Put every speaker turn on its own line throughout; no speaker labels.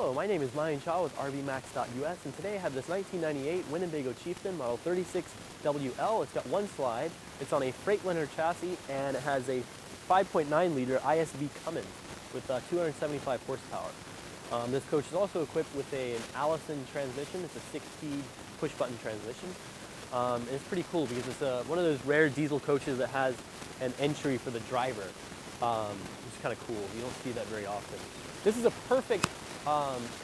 Hello, my name is Mayan Cha with RVMax.us, and today I have this 1998 Winnebago Chieftain Model 36WL. It's got one slide, it's on a Freightliner chassis, and it has a 5.9 liter ISV Cummins with 275 horsepower. This coach is also equipped with an Allison transmission. It's a 6-speed push-button transmission. And it's pretty cool because it's one of those rare diesel coaches that has an entry for the driver, which is kind of cool. You don't see that very often. This is a perfect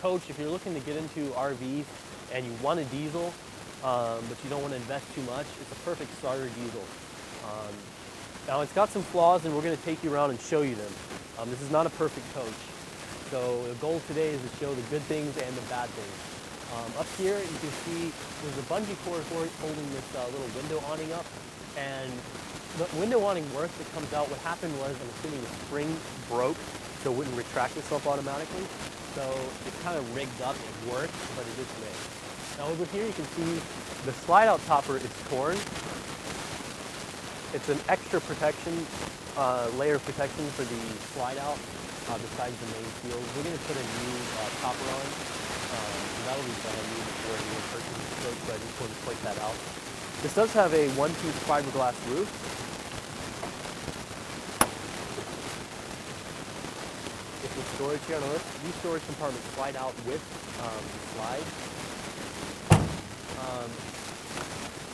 coach if you're looking to get into RVs and you want a diesel, but you don't want to invest too much. It's a perfect starter diesel. Now it's got some flaws, and we're going to take you around and show you them. This is not a perfect coach. So the goal today is to show the good things and the bad things. Up here you can see there's a bungee cord holding this little window awning up, and the window awning works. It comes out. What happened was, I'm assuming the spring broke, so it wouldn't retract itself automatically. So it's kind of rigged up. It works, but it is rigged. Now over here you can see the slide-out topper is torn. It's an extra protection, layer of protection for the slide-out besides the main seals. We're going to put a new topper on. That'll be brand new before you purchase the coach, so I just wanted to point that out. This does have a one-piece fiberglass roof. It's with storage here. Now these storage compartments slide out with the slide.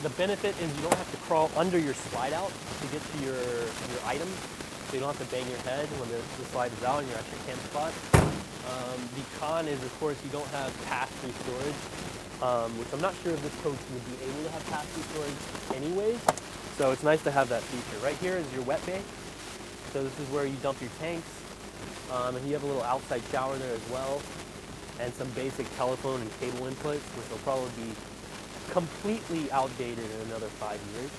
The benefit is you don't have to crawl under your slide out to get to your items, so you don't have to bang your head when the slide is out in your extra camp spot. The con is, of course, you don't have pass-through storage, which I'm not sure if this coach would be able to have pass-through storage anyways, so it's nice to have that feature. Right here is your wet bay, so this is where you dump your tanks, and you have a little outside shower there as well, and some basic telephone and cable inputs, which will probably be completely outdated in another 5 years.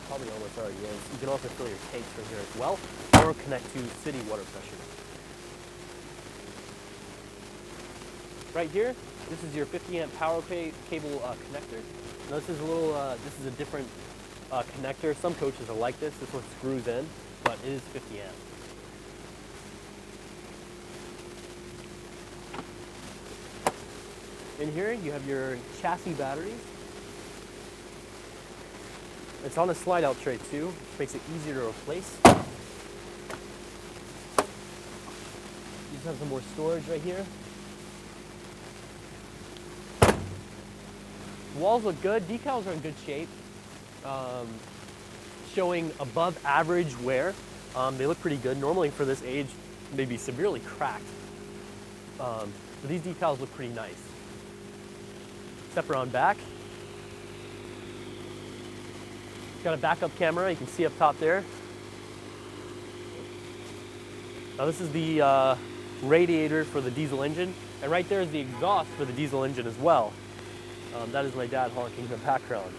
Probably almost already is. You can also fill your tanks from here as well, or connect to city water pressure. Right here, this is your 50 amp power cable connector. Now this is a different connector. Some coaches are like this. This one screws in, but it is 50 amp. In here, you have your chassis batteries. It's on a slide-out tray too, which makes it easier to replace. You just have some more storage right here. Walls look good. Decals are in good shape, showing above average wear. They look pretty good. Normally for this age, they'd be severely cracked. But these decals look pretty nice. Step around back. Got a backup camera, you can see up top there. Now this is the radiator for the diesel engine, and right there is the exhaust for the diesel engine as well. That is my dad honking in the background.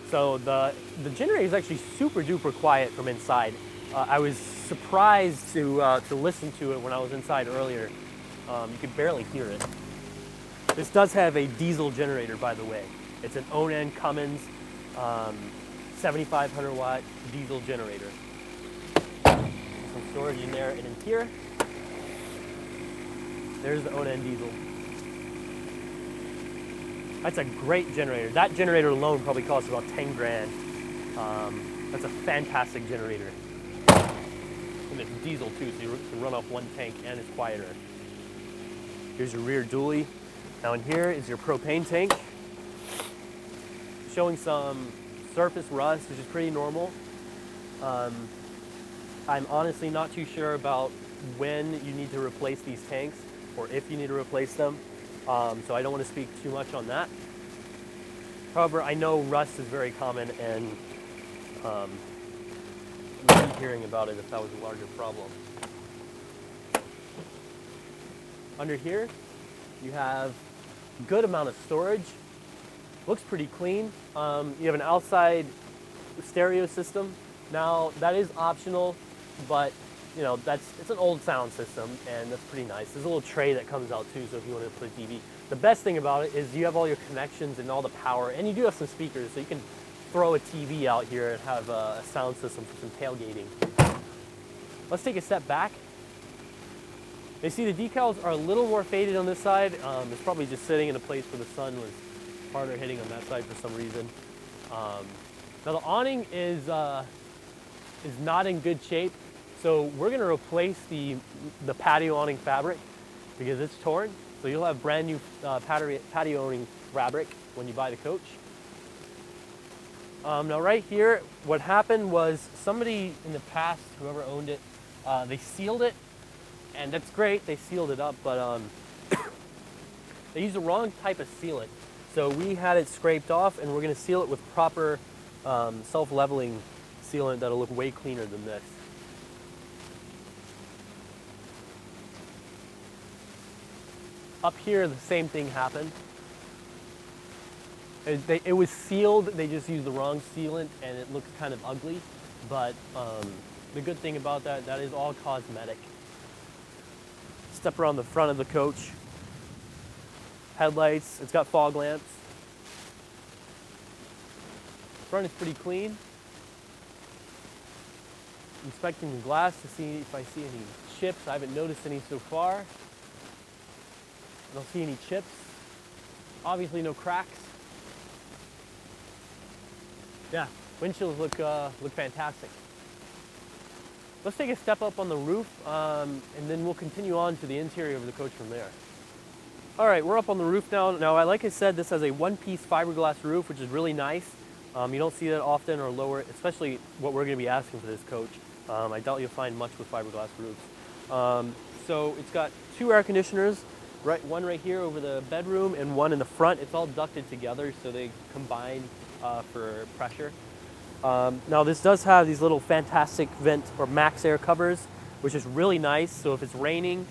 So the generator is actually super duper quiet from inside. I was surprised to listen to it when I was inside earlier. You could barely hear it. This does have a diesel generator, by the way. It's an Onan Cummins 7,500 watt diesel generator. Some storage in there, and in here, there's the Onan diesel. That's a great generator. That generator alone probably costs about 10 grand. That's a fantastic generator. And it's diesel too, so you can run off one tank, and it's quieter. Here's your rear dually. Now in here is your propane tank, showing some surface rust, which is pretty normal. I'm honestly not too sure about when you need to replace these tanks, or if you need to replace them, so I don't want to speak too much on that. However, I know rust is very common, and I'd be hearing about it if that was a larger problem. Under here, you have a good amount of storage. Looks pretty clean. You have an outside stereo system. Now that is optional, but you know it's an old sound system, and that's pretty nice. There's a little tray that comes out too, so if you want to put a TV. The best thing about it is you have all your connections and all the power, and you do have some speakers, so you can throw a TV out here and have a sound system for some tailgating. Let's take a step back. They see the decals are a little more faded on this side. It's probably just sitting in a place where the sun was harder hitting on that side for some reason. Now the awning is not in good shape, so we're going to replace the patio awning fabric because it's torn. So you'll have brand new patio awning fabric when you buy the coach. Now right here, what happened was somebody in the past, whoever owned it, they sealed it, and that's great, they sealed it up, but they used the wrong type of sealant. So we had it scraped off, and we're going to seal it with proper self-leveling sealant that'll look way cleaner than this. Up here, the same thing happened. It was sealed, they just used the wrong sealant, and it looks kind of ugly, but the good thing about that is all cosmetic. Step around the front of the coach. Headlights, it's got fog lamps. Front is pretty clean. Inspecting the glass to see if I see any chips. I haven't noticed any so far. I don't see any chips. Obviously no cracks. Yeah, windshields look fantastic. Let's take a step up on the roof, and then we'll continue on to the interior of the coach from there. All right, we're up on the roof now. Now, like I said, this has a one-piece fiberglass roof, which is really nice. You don't see that often or lower, especially what we're going to be asking for this coach. I doubt you'll find much with fiberglass roofs. So it's got two air conditioners, one right here over the bedroom and one in the front. It's all ducted together, so they combine for pressure. Now this does have these little fantastic vent or max air covers, which is really nice. So if it's raining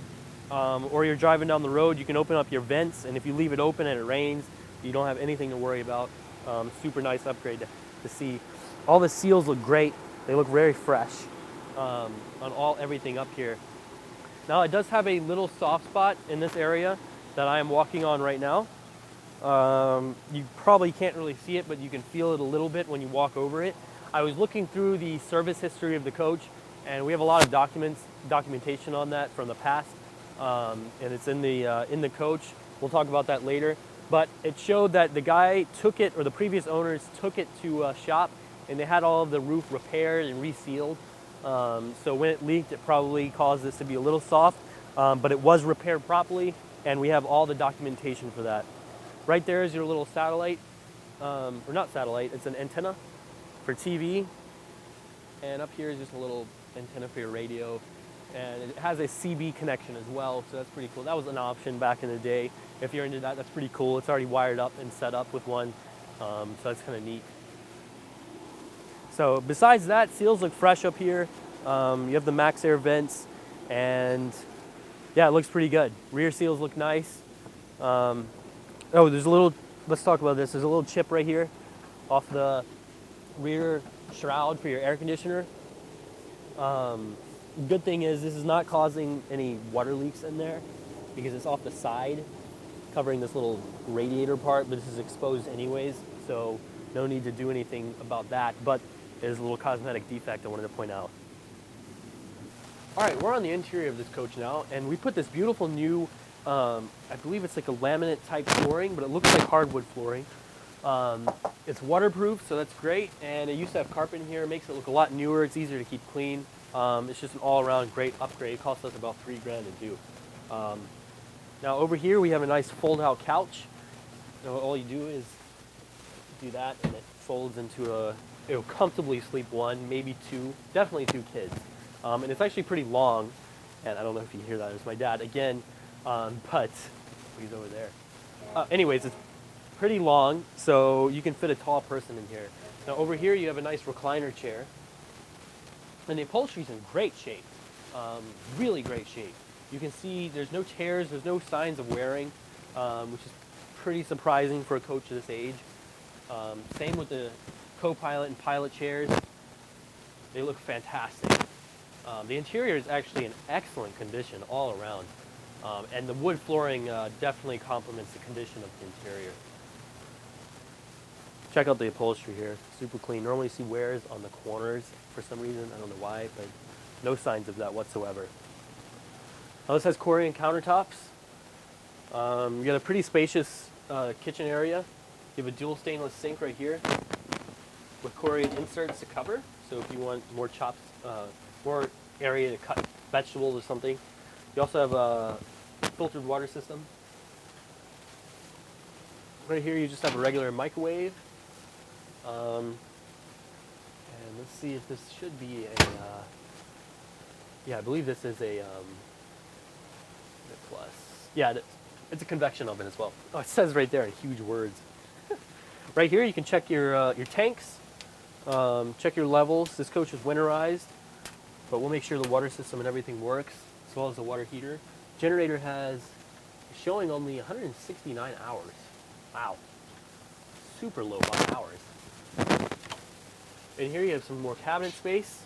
or you're driving down the road, you can open up your vents, and if you leave it open and it rains, you don't have anything to worry about. Super nice upgrade to see. All the seals look great. They look very fresh on everything up here. Now it does have a little soft spot in this area that I am walking on right now. You probably can't really see it, but you can feel it a little bit when you walk over it. I was looking through the service history of the coach, and we have a lot of documentation on that from the past, and it's in the coach. We'll talk about that later. But it showed that the guy took it, or the previous owners took it to a shop, and they had all of the roof repaired and resealed. So when it leaked, it probably caused this to be a little soft, but it was repaired properly, and we have all the documentation for that. Right there is your little satellite, or not satellite, it's an antenna for TV. And up here is just a little antenna for your radio. And it has a CB connection as well, so that's pretty cool. That was an option back in the day. If you're into that, that's pretty cool. It's already wired up and set up with one, so that's kind of neat. So besides that, seals look fresh up here. You have the max air vents, and yeah, it looks pretty good. Rear seals look nice. Oh, there's a little, let's talk about this. There's a little chip right here off the rear shroud for your air conditioner. Good thing is this is not causing any water leaks in there because it's off the side covering this little radiator part, but this is exposed anyways, so no need to do anything about that, but there's a little cosmetic defect I wanted to point out. All right, we're on the interior of this coach now, and we put this beautiful new, I believe it's like a laminate type flooring, but it looks like hardwood flooring. It's waterproof, so that's great, and it used to have carpet in here. It makes it look a lot newer. It's easier to keep clean. It's just an all-around great upgrade. It cost us about $3 grand to do. Now over here we have a nice fold-out couch. So all you do is do that, and it folds into a, it'll comfortably sleep one, maybe two, definitely two kids. And it's actually pretty long, and I don't know if you hear that. It's my dad again, but he's over there. Anyways, it's pretty long, so you can fit a tall person in here. Now over here you have a nice recliner chair, and the upholstery's in great shape, really great shape. You can see there's no tears, there's no signs of wearing, which is pretty surprising for a coach of this age. Same with the co-pilot and pilot chairs. They look fantastic. The interior is actually in excellent condition all around, and the wood flooring definitely complements the condition of the interior. Check out the upholstery here, super clean. Normally you see wears on the corners for some reason, I don't know why, but no signs of that whatsoever. Now this has Corian countertops. You got a pretty spacious kitchen area. You have a dual stainless sink right here with Corian inserts to cover. So if you want more chops, more area to cut vegetables or something. You also have a filtered water system. Right here you just have a regular microwave. And let's see if this should be a, yeah, I believe this is a plus. Yeah, it's a convection oven as well. Oh, it says right there in huge words. Right here you can check your tanks, check your levels. This coach is winterized, but we'll make sure the water system and everything works, as well as the water heater. Generator has showing only 169 hours. Wow, super low on hours. And here you have some more cabinet space.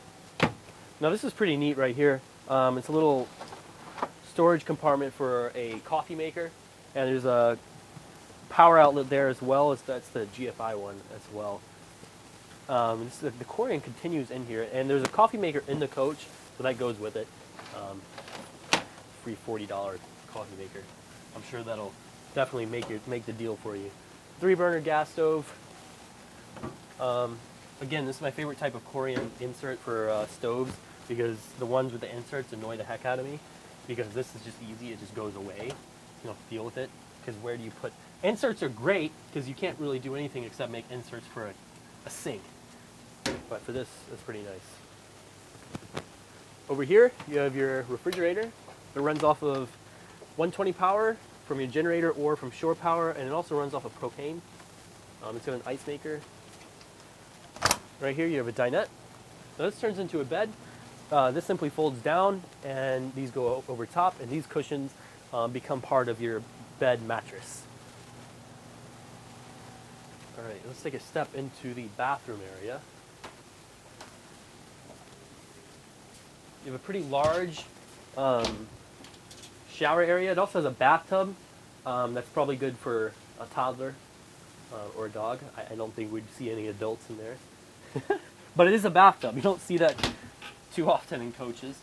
Now this is pretty neat right here. It's a little storage compartment for a coffee maker, and there's a power outlet there as well. That's the GFI one as well. The Corian continues in here, and there's a coffee maker in the coach, so that goes with it. Free $40 coffee maker. I'm sure that'll definitely make the deal for you. 3-burner gas stove. Again, this is my favorite type of Corian insert for stoves, because the ones with the inserts annoy the heck out of me, because this is just easy. It just goes away. You don't have to deal with it, because where do you put... Inserts are great, because you can't really do anything except make inserts for a sink. But for this, it's pretty nice. Over here, you have your refrigerator. It runs off of 120 power from your generator or from shore power, and it also runs off of propane. It's got an ice maker. Right here you have a dinette. Now this turns into a bed. This simply folds down, and these go over top, and these cushions become part of your bed mattress. All right, let's take a step into the bathroom area. You have a pretty large shower area. It also has a bathtub that's probably good for a toddler or a dog. I don't think we'd see any adults in there. But it is a bathtub. You don't see that too often in coaches.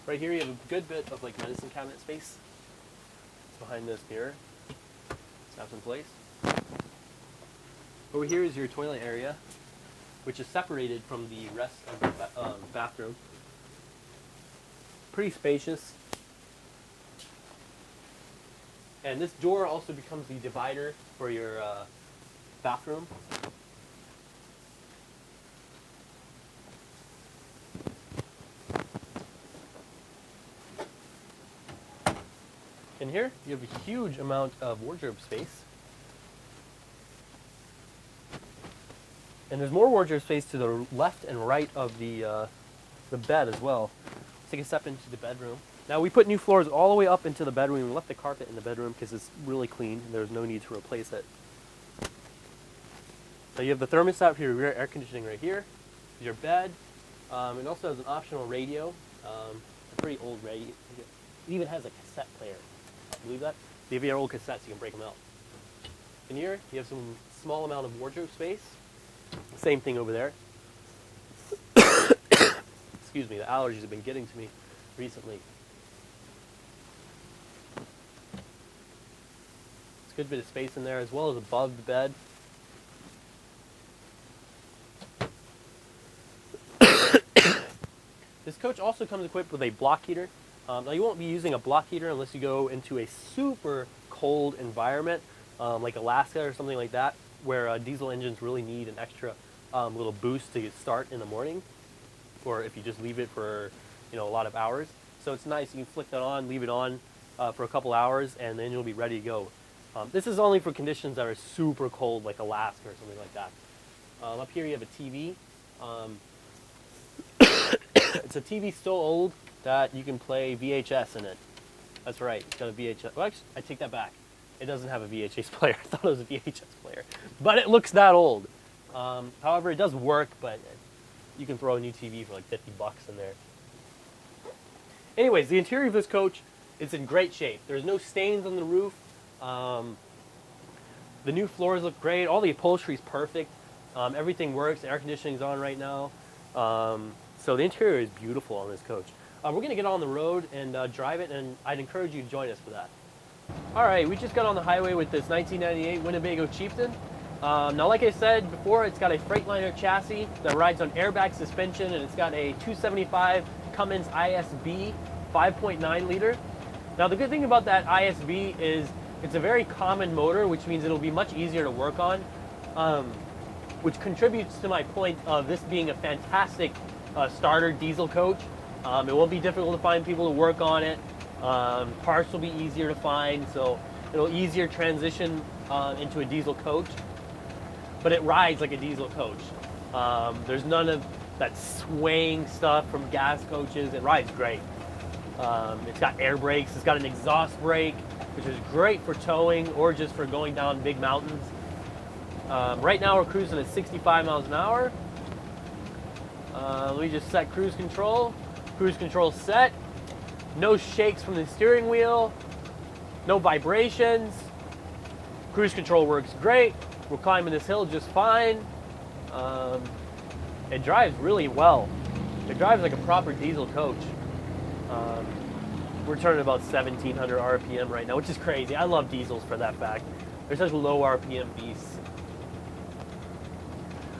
Right here you have a good bit of like medicine cabinet space. It's behind this mirror. Snaps in place. Over here is your toilet area, which is separated from the rest of the bathroom. Pretty spacious. And this door also becomes the divider for your bathroom. In here, you have a huge amount of wardrobe space. And there's more wardrobe space to the left and right of the bed as well. Let's take a step into the bedroom. Now we put new floors all the way up into the bedroom. We left the carpet in the bedroom because it's really clean and there's no need to replace it. So you have the thermostat for your rear air conditioning right here. Your bed. It also has an optional radio. A pretty old radio. It even has a cassette player. Believe that? If you have old cassettes, you can break them out. In here, you have some small amount of wardrobe space. Same thing over there. Excuse me, the allergies have been getting to me recently. It's a good bit of space in there, as well as above the bed. This coach also comes equipped with a block heater. Now you won't be using a block heater unless you go into a super cold environment, like Alaska or something like that, where diesel engines really need an extra little boost to start in the morning, or if you just leave it for a lot of hours. So it's nice. You can flick that on, leave it on for a couple hours, and then you'll be ready to go. This is only for conditions that are super cold, like Alaska or something like that. Up here you have a TV. It's a TV so old that you can play VHS in it. That's right, it's got a VHS. Well, actually, I take that back. It doesn't have a VHS player. I thought it was a VHS player. But it looks that old. However, it does work, but you can throw a new TV for like $50 in there. Anyways, the interior of this coach is in great shape. There's no stains on the roof. The new floors look great. All the upholstery is perfect. Everything works. The air conditioning is on right now. So the interior is beautiful on this coach. We're going to get on the road and drive it, and I'd encourage you to join us for that. All right, we just got on the highway with this 1998 Winnebago Chieftain. Now, like I said before, it's got a Freightliner chassis that rides on airbag suspension, and it's got a 275 Cummins ISB 5.9 liter. Now, the good thing about that ISB is it's a very common motor, which means it'll be much easier to work on, which contributes to my point of this being a fantastic starter diesel coach. It won't be difficult to find people to work on it. Parts will be easier to find, so it'll easier transition into a diesel coach. But it rides like a diesel coach. There's none of that swaying stuff from gas coaches. It rides great. It's got air brakes. It's got an exhaust brake, which is great for towing or just for going down big mountains. Right now we're cruising at 65 miles an hour. Let me just set cruise control. Cruise control set. No shakes from the steering wheel. No vibrations. Cruise control works great. We're climbing this hill just fine. It drives really well. It drives like a proper diesel coach. We're turning about 1,700 RPM right now, which is crazy. I love diesels for that fact. They're such low RPM beasts.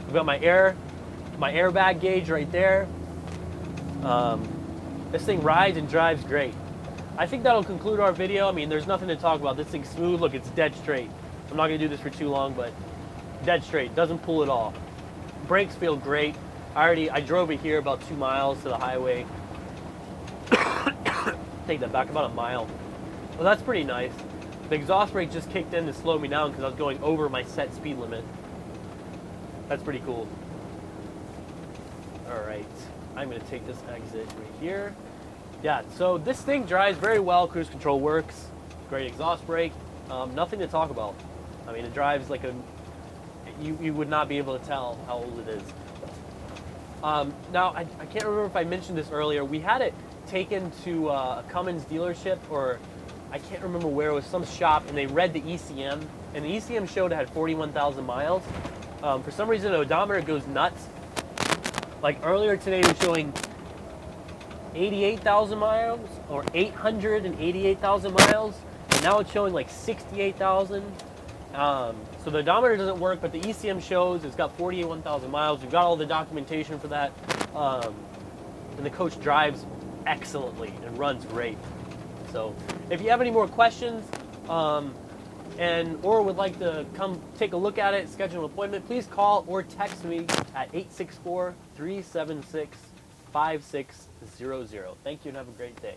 I've got my airbag gauge right there. This thing rides and drives great. I think that'll conclude our video. I mean, there's nothing to talk about. This thing's smooth. Look, it's dead straight. I'm not gonna do this for too long, but dead straight. Doesn't pull at all. Brakes feel great. I drove it here about 2 miles to the highway. Take that back, about a mile. Well, that's pretty nice. The exhaust brake just kicked in to slow me down because I was going over my set speed limit. That's pretty cool. All right, I'm gonna take this exit right here. Yeah, so this thing drives very well. Cruise control works. Great exhaust brake. Nothing to talk about. I mean, it drives like a, you would not be able to tell how old it is. Now, I can't remember if I mentioned this earlier. We had it taken to a Cummins dealership, or I can't remember where. It was some shop, and they read the ECM, and the ECM showed it had 41,000 miles. For some reason, the odometer goes nuts. Like earlier today, it was showing 88,000 miles, or 888,000 miles, and now it's showing like 68,000. So the odometer doesn't work, but the ECM shows it's got 41,000 miles. We've got all the documentation for that, and the coach drives excellently and runs great. So if you have any more questions or would like to come take a look at it, schedule an appointment, please call or text me at 864-376-5600. Thank you and have a great day.